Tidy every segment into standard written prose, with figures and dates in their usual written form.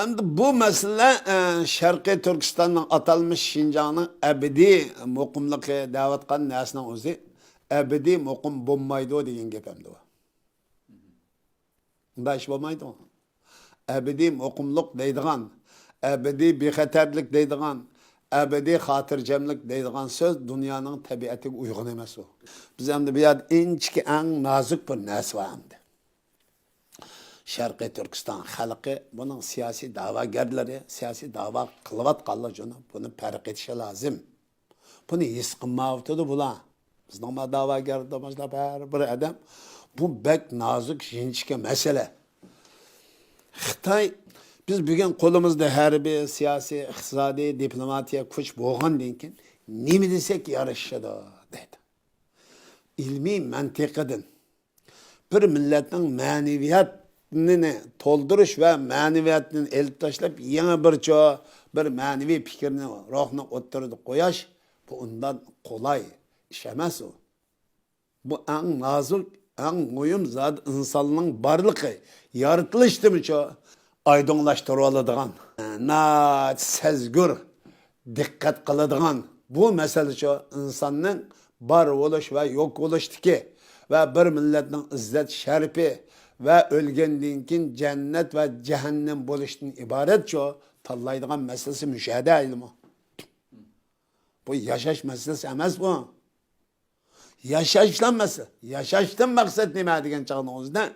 Endi bu mesele Şarkı Türkistan'ın atalmış Şincan'ın ebedi muqimligi davatkan nesinin o'zi ebedi muqim bo'lmaydi degan gap hamdi bu. Unda ish bo'lmaydi. Ebedi muqimlik deydigan, ebedi bexatarlik deydigan, ebedi xotirjamlik deydigan so'z dunyoning tabiatiga uyg'un emas u. Biz endi bu yerda inchki eng nozik bir narsa var endi. Şarkı Türkistan halkı bunun siyasi davagarları, siyasi dava kılıvatqanlar jonu bunu fark etişi lazım. Bunu his qilmavdi bular. Bizning davagarlarımızda bir adam bu bek nazik jinchga mesele. Xitoy biz bugün qo'limizda harbiy, siyosiy, iqtisodiy, diplomatiya kuch bo'lgandan keyin nima desak yarashadi deydi. İlmiy mantiqidan bir millatning ma'naviyatini to'ldirish va ma'naviyatini elib tashlab yana bir ma'naviy fikrni, ruhni o'ttirib qo'yish bu undan qolay ish emas u. Bu eng nozik, eng muhim zat insonning barligi, yaratılıştimi aydınlaştırı oladigan, sezgür, dikkat qiladigan bu mesele insonning bar bo'lish va yo'q bo'lishdiki ve bir milletning izzat sharifi ve o'lgandan keyin cennet ve cehennem bo'lishdan iborat tanlaydigan meselesi müşahede ilmi. Bu yaşaş meselesi emas bu. Yaşaşlan mesele. Yaşaştan maksat nima degan chog'ingizda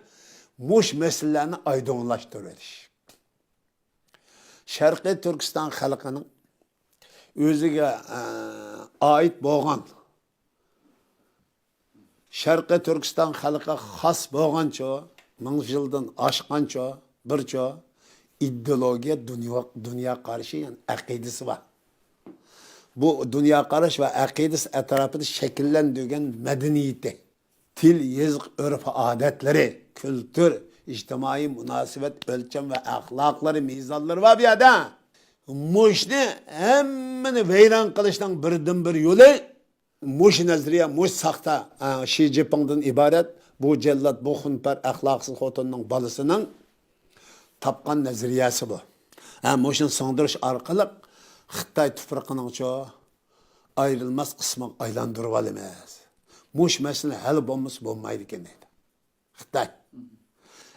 mush meselelerini aydınlaştırıyoruz. Şarkı Türkistan xalqining o'ziga ait bo'lgan Şarkı Türkistan xalqiga xos bo'lgancha, ming yildan oshgancha bir ideologiya, dünya qarshi, yani aqidasi var. Bu dünya qarash ve aqidasi etrafında şekillendirgen medeniyeti, til, yazık, örf, adetleri, kültür, ictimai münasebet, ölçem ve ahlakları, mizanları var bir yerde. Muşni hemmini veyran kılıştan birden bir yolu, muş nazriye, muş sakta, Xi Jinping'den ibaret, bu cellat, bu hunper, ahlaksız xotunun balısının tapkan nazriyesi bu. Muşun sındırış arkalık, Xitay tuprağının ayrılmaz kısmı aylandırıp alamaz. Muş mesele hal bo'lmaydi ekan deydi. Xitay.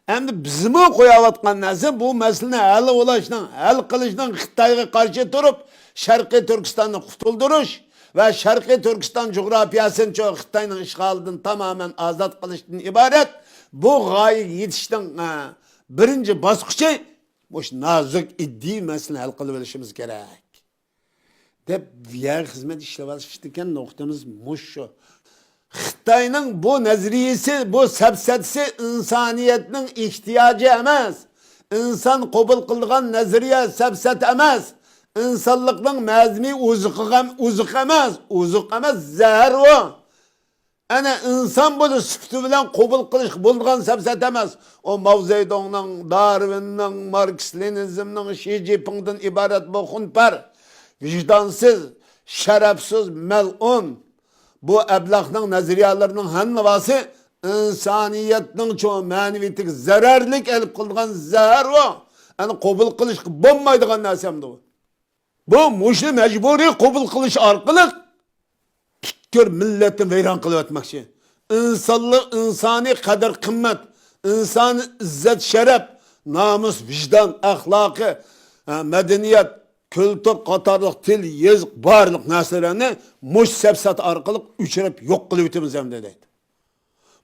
Endi bizmi qo'yayotgan narsa bu masalani hal qilishdan Xitoyga qarshi turib, Sharqiy Turkistonni qutuldirish va Sharqiy Turkiston coğrafyasini Xitoyning ishg'olidan tamamen ozod qilishdan iborat. Bu g'oyaga yetishdan birinchi bosqichi mush nozik iddiy masalani hal qilib olishimiz kerak. Deb diğer hizmet işlemiştiken noktamız muş şu. Xitayning bu nazriyesi, bu sepsetsi insaniyetinin ihtiyacı emez. İnsan kabul kılgan nazriye sepset emez. İnsanlıkның mezmi uzuk emez. Uzuk emez, zehir o. Ana insan bunu süptü bilen kabul kılış bulduğun sepset emez. O Mao Zedong'ның, Darwin'ның, Marx, Leninizm'ның, Xi Jinping'den ibaret bu hunper. Vicdansız, şerefsiz, melun, bu eblakның nazariyalarının hanvası insaniyetinin çoğu maneviyetlik zararlik elip kıldıgan zahar o. Yani kabul kılış bulmaydıgan nasemdi bu. Bu muşlu mecburi kabul kılış arkalık kör milletin veyran kılıp etmek için. İnsanlık, insani kader kımmet, insani izzet şeref, namus, vicdan, ahlakı, medeniyet, kültür, qatarlıq, til, yazıq, barlıq nəsələrini muş səbsat arqılıq üçürüp yok qılıb ütümüz hem deydi.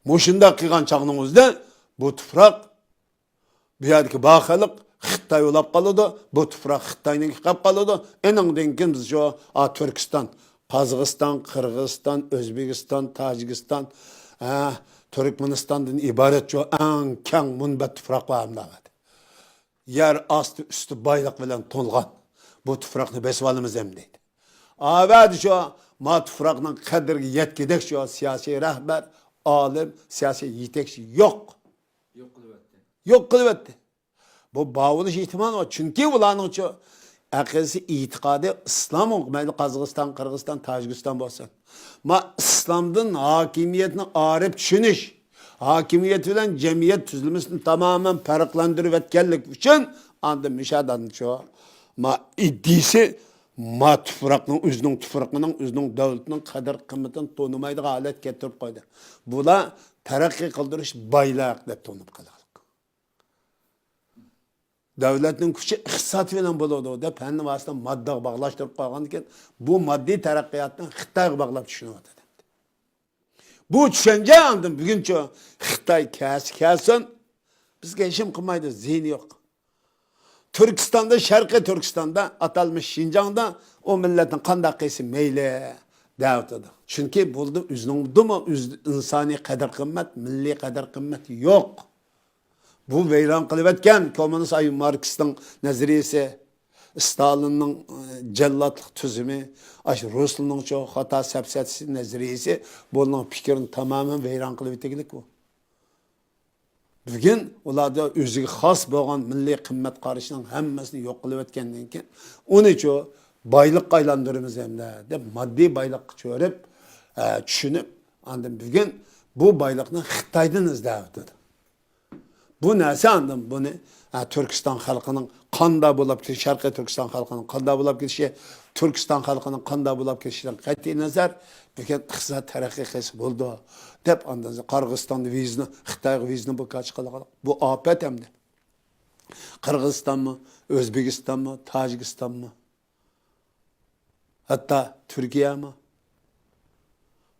Muşunda qıyğan çağınımızda bu tufraq, bu yerdeki baxalıq Xitay olab qalıdı, bu tufraq Xitay'nın qab qalıdı. Eningdən kim biz Türkistan, Qazaqistan, Qırğızistan, Özbekistan, Tacikistan, Türkmenistan'dan ibaret en kən münbət tufraq var hamda. Yer astı üstü baylıq bilen tolğan. Bu tufraqni besib alımız hem deydi. Avadi ma tufraqның qadirga yetkidek siyasi rahbar, alim, siyasi yetekçi yok. Yok qilib etdi. Bu bağılış ihtimal var. Çünkü ulanın aqidasi itiqadi İslam olmaydı. Qazaqistan, Qırğızistan, Tacikistan bo'lsa. Ma İslam'dan hakimiyetini arif düşünüş, hakimiyet bilen cemiyet tüzülmesini tamamen farklandırıp etkenlik için Anda müşahadanı çoğu. Ma iddisi ma tufraqның özünün tufraqının özünün devletinin kadar kıymetini tanımaydığı alet getirip koydu. Bula terakki kıldırış baylaq dep tanıp kaldı. Devletinin küçü iqtisat bilen boladı dep henin vasıta maddaga bağlaştırıp koygan eken bu maddi terakkiyatni Xitayga bağlap düşünüyordu. Bu düşünce andım bugünçe Xitay kelsin bizge işim kılmaydı zihni yok. Türkistan'da, Şarkı Türkistan'da atalmış Şincan'da o milletin kandakisi meyle davetidir. Çünkü buldu üzünündü mü insani kadar kıymet, milli kadar kıymet yok. Bu veyran kılıvetken Komünist Ayı Marks'ın nazariyesi, Stalin'in cellatlık tüzümü, Ruslu'nun çok hata sepsetisi nazariyesi bunun fikrin tamamen veyran kılıveteklik bu. Bugün ularda özüge xas bo'lgan milliy qimmat qarashining hammasini yo'q qilib o'tgandan keyin uni cho boyliqqa aylantiramiz hamda deb moddiy boyliqqa cho'rib tushunib andan bugun bu boyliqni Xitoydan izlayapti. Bu narsa andan buni Turkiston xalqining qanday bo'lib ketishi, Sharqiy Turkiston xalqining qanday bo'lib ketishi, Turkiston xalqining qanday bo'lib ketishidan qat'iy nazar bugun iqtisod taraqqiy qilsa bo'ldi deb andan Qirg'izistonda vizni, Xitoyga vizni bu kaç qilgan. Bu afet hamda. Qirg'izistonmi, O'zbekistonmi, Tojikistonmi, hatto Turkiyami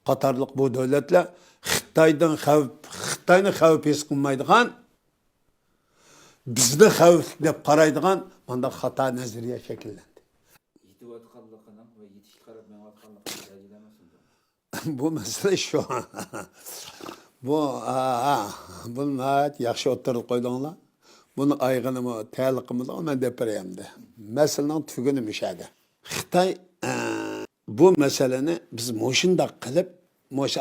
qatorliq bu davlatlar Xitoydan Xitoyni xavf his qilmaydigan bizni xavf deb qaraydigan bunda xato nazariya shakllandi. Bu mesele şu. Bunu yaxshi o'ttirib qo'ydinglar. Buni ayg'inimi, taliqimizni men deb berayamdi. Meselenin tuguni müşahede. Xitoy bu meseleni biz mo'shundoq qilib,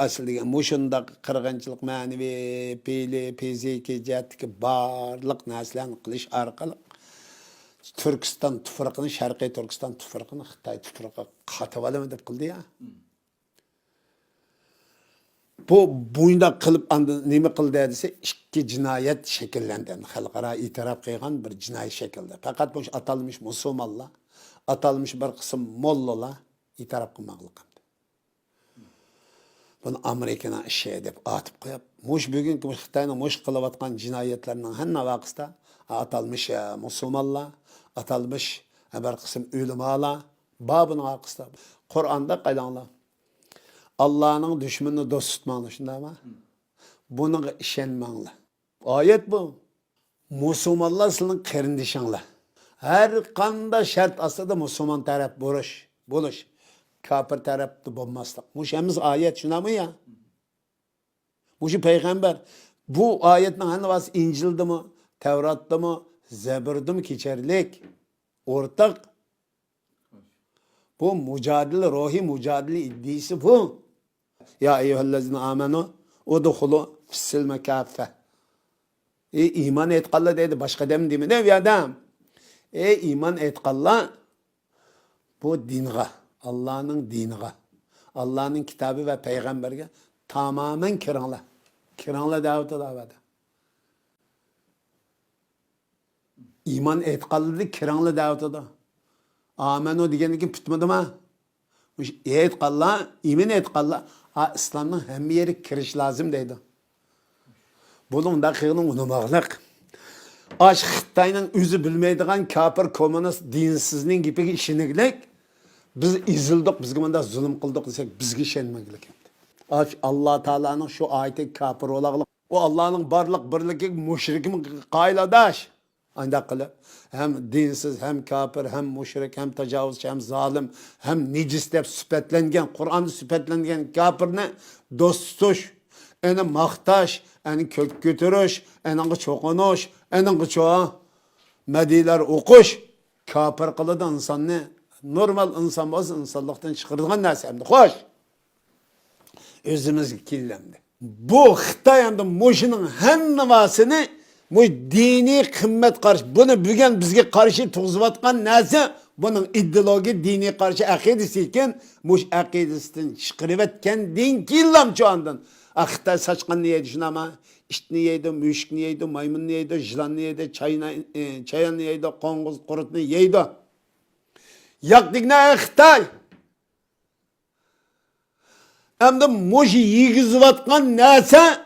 aslida mo'shundoq qirg'inchilik ma'naviy, peli, fiziki jihatdagi barliq narsalarni qilish orqali Turkiston tufraqini, Sharqiy Turkiston tufraqini Xitoy tufraqiga qatib olaman deb qildi ya. Bu buyunda qilib nima qildi desa ikki jinoyat shakllandi. Xalqaro e'tirof qilgan bir jinoiy shaklda. Faqat bu atalmış musulmonlar, atalmış bir qism mollalar e'tirof qilmoqlik qildi. Buni Amerikaning ishi deb atib qo'yib, mush bugungi Xitoyning mush qilayotgan jinoyatlarining hamma vaqtida atalmış musulmonlar, atalmış bir qism ulamolar babının vaqtida Qur'onda qaylanglar. Allah'ın düşmanını dost tutmağını şunda ama buna işenmağınla. Ayet bu. Müslümanlar sizin kardeşinle. Her kanda şart aslında Müslüman taraf buluş. Kafir taraf da bulmazlar. Bu şeyimiz ayet şuna mı ya? Bu şey peygamber. Bu ayetin hani var İncil'de mi, Tevrat'ta mı, Zebur'da mı geçerlik? Ortak. Bu mücadele, ruhi mücadele iddiası bu. Ya eyyühellezine amenu udhulu fissilme kaffe. İman etqalla dedi. Başka dem değil mi? Ne bir adam? İman etqalla bu dinga. Allah'ın diniga. Allah'ın kitabı ve peygamberge tamamen kiranla. Kiranla davet edavada. İman etqalla kiranla davet edavada. Amenu digeniki tutmadı mı? Etqalla, iman etqalla. İslam'ın hem yeri kiriş lazım deydi. Bunun da kıyının unumaqlık. Aş Xitay'ın özü bilmeydiğen kafir, komünist, dinsizliğin gibi işiniglik. Biz izildik, bizge manda zulüm kıldık desek bizge işenmeklik. Aş Allah Teala'nın şu ayeti kafir olaqlık. O Allah'ın barlık birliki müşrikim qayladaş. Anda qilib hem dinsiz, hem kafir, hem müşrik, hem tecavüzçi, hem zalim, hem necis deb süpetlengen, Kur'an'da süpetlengen kafirni dost tutuş, eni maqtaş, eni kök götürüş, eni çoğunuş, eni çoğa mediler okuş, kafir kılıdı insanı, normal insan olsa insanlıktan çıkardıgan narsa hem de hoş. Özümüz kirlendi. Bu Xitay'ın muşunun hem nivasını bu dini kıymet karşı, bunu bugün bizge karşı tuğzuvatkan neyse Bunun ideoloji dini karşı akidesi iken muş akidesinden çıkarıp etkendiğin killam şu andan. Xitay saçkan niye düşün ama işte niyeydi, müşk niyeydi, maymun niyeydi, jılan niyeydi, çayan niyeydi, konguz, kurut niyeydi. Yaktık ne Xitay? Hem de muş yigizvatkan neyse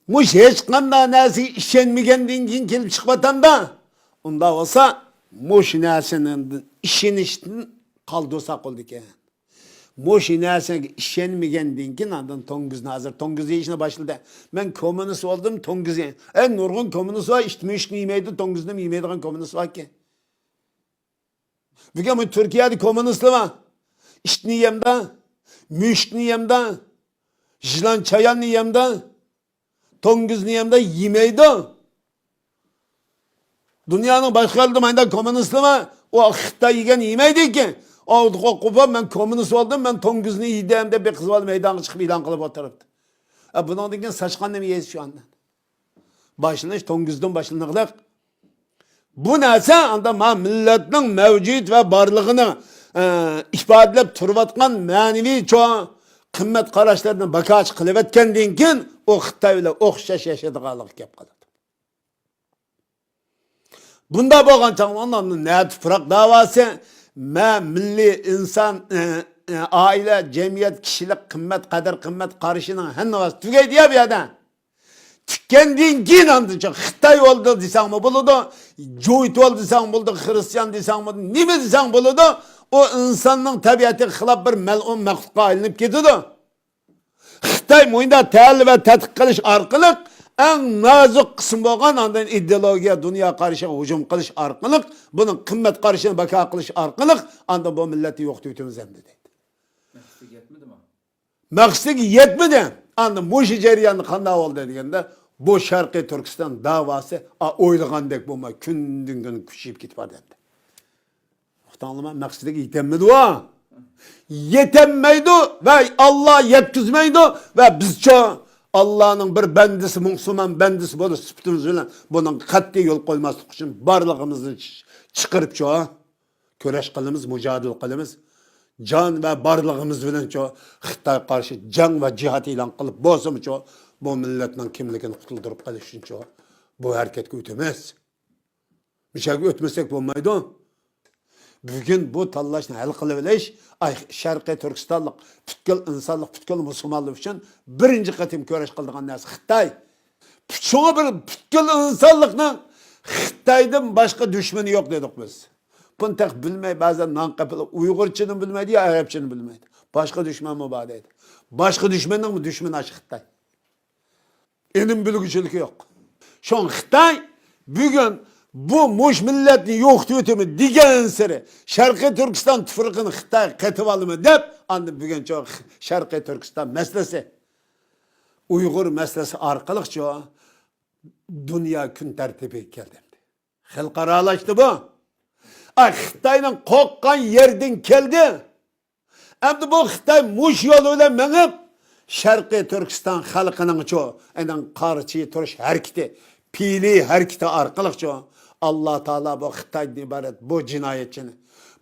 muş hiç kanda neyse işenmegendiğin keyin kelip çıkmatan da onda olsa muş neysinin işeniştin kaldırsak oldu ki. Muş neysine işenmegendiğin keyin andan Tonguz'un hazır. Tonguz'un işine başladı. Ben komünist oldum Tonguz'un. En nurgun komünist var işte müşk yemeydi Tonguz'un yemeydiğin komünist var ki. Bugün bu Türkiye'de komünistli var. İşte niyemde, müşk niyemde, jılan çayan niyemde, Tonguz niyemde yemeydi. Dünyanın başka ülkelerinde komünistli var. O Xitay yiyen yemeydi ki. O kupa ben komünist oldum ben Tonguz'unu yediğimde bir kız var meydana çıkıp ilan kılıp oturuptu. Bunun için saçkan demeyiz şu anda. Başlanış Tonguz'dan başlanıklık. Bu neyse anda milletin mevcut ve varlığını ifadelep turvatkan manevi çoğu kıymet karışlarına bakaç kılıp etkendiğin keyin o Xitay ile okşaş yaşadıqalık kep kaladı. Bunda bolgan çağın ne tufrak davası milli insan aile, cemiyet, kişilik, kıymet, kader, kıymet karışının hennavası tügey diye bir adam. Tükendiğin keyin andıcak Xitay oldu desen mi buludu, Joyt oldu desen buldu, Hristiyan desen mi, nime desen buludu, o insanın tabiatı xilap bir melun mektupka alinip gidiyordu. Xitay muyunda tehli ve tetik kılış arkalık en nazik kısım bolgan andan ideologiya, dünya karşı hücum kılış arkalık, bunun kıymet karşına baka kılış arkalık, andan bu milleti yok tüytümüz hem dedi. Məqsəd yetmedi mi? Məqsəd yetmedi. Andan bu jeriyanı qanda oldu degende bu Şarkı Türkistan davası oylagandek bulma kündün gün küçüyüp gitip var dendi. Muhtemelen məqsədə yetemedi o. Yetemeydi ve Allah yetkizmeydi ve bizce Allah'ın bir bendisi, Müslüman bendisi böyle süptümüzle bunun katli yol koyması için barlığımızı çıkarıp çoğa köreş kılımız, mücadele kılımız, can ve barlığımız bilen çoğa Xitay karşı can ve cihat ilan kılıp bozum çoğa bu milletin kimliğini kurtuldurup kalış için çoğa bu hareket ötemez. Bir şey ötmesek olmaydı. Bugün bu tallaşını hal kılıveliş, Şarkı Türkistanlık, bütkül insanlık, bütkül Müslümanlık için birinci katım köreş kıldığın nesi Xitay. Şuna bir bütkül insanlıkla Xitay'dan başka düşmanı yok dedik biz. Bunu tek bilmeyi bazen nankapılı, Uygurçını bilmedi ya Arapçını bilmedi. Başka düşman mübaadeydi. Başka düşmanın mı düşmanı aç Xitay. Enim bilgüçülük yok. Şu an Xitay bugün bu muş milletini yok tüyütümü digen seri Şarkı Türkistan tüfrikini Xitay katıp alımı dep andı bugün çok Şarkı Türkistan meselesi Uygur meselesi arkalık çoğu dünya gün tertibi geldi. Halkaralaştı bu. Xitay'ın kokkan yerden geldi. Hem de bu Xitay muş yoluyla menip Şarkı Türkistan halkının çoğu enen karşı turuş hareketi pili hareketi arkalık çoğu Allah Teala bu Xitay'dan ibaret bu cinayetçini,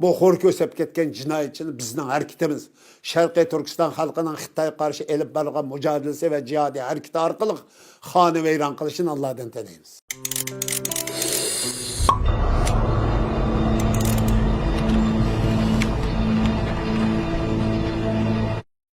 bu hor kösep ketken cinayetçini bizden hareketimiz, Şarkı Türkistan halkının Xitay'a karşı elip balgan mücadelesi ve cihadi hareketi arkalık hanı veyran kılışını Allah'tan dileyimiz.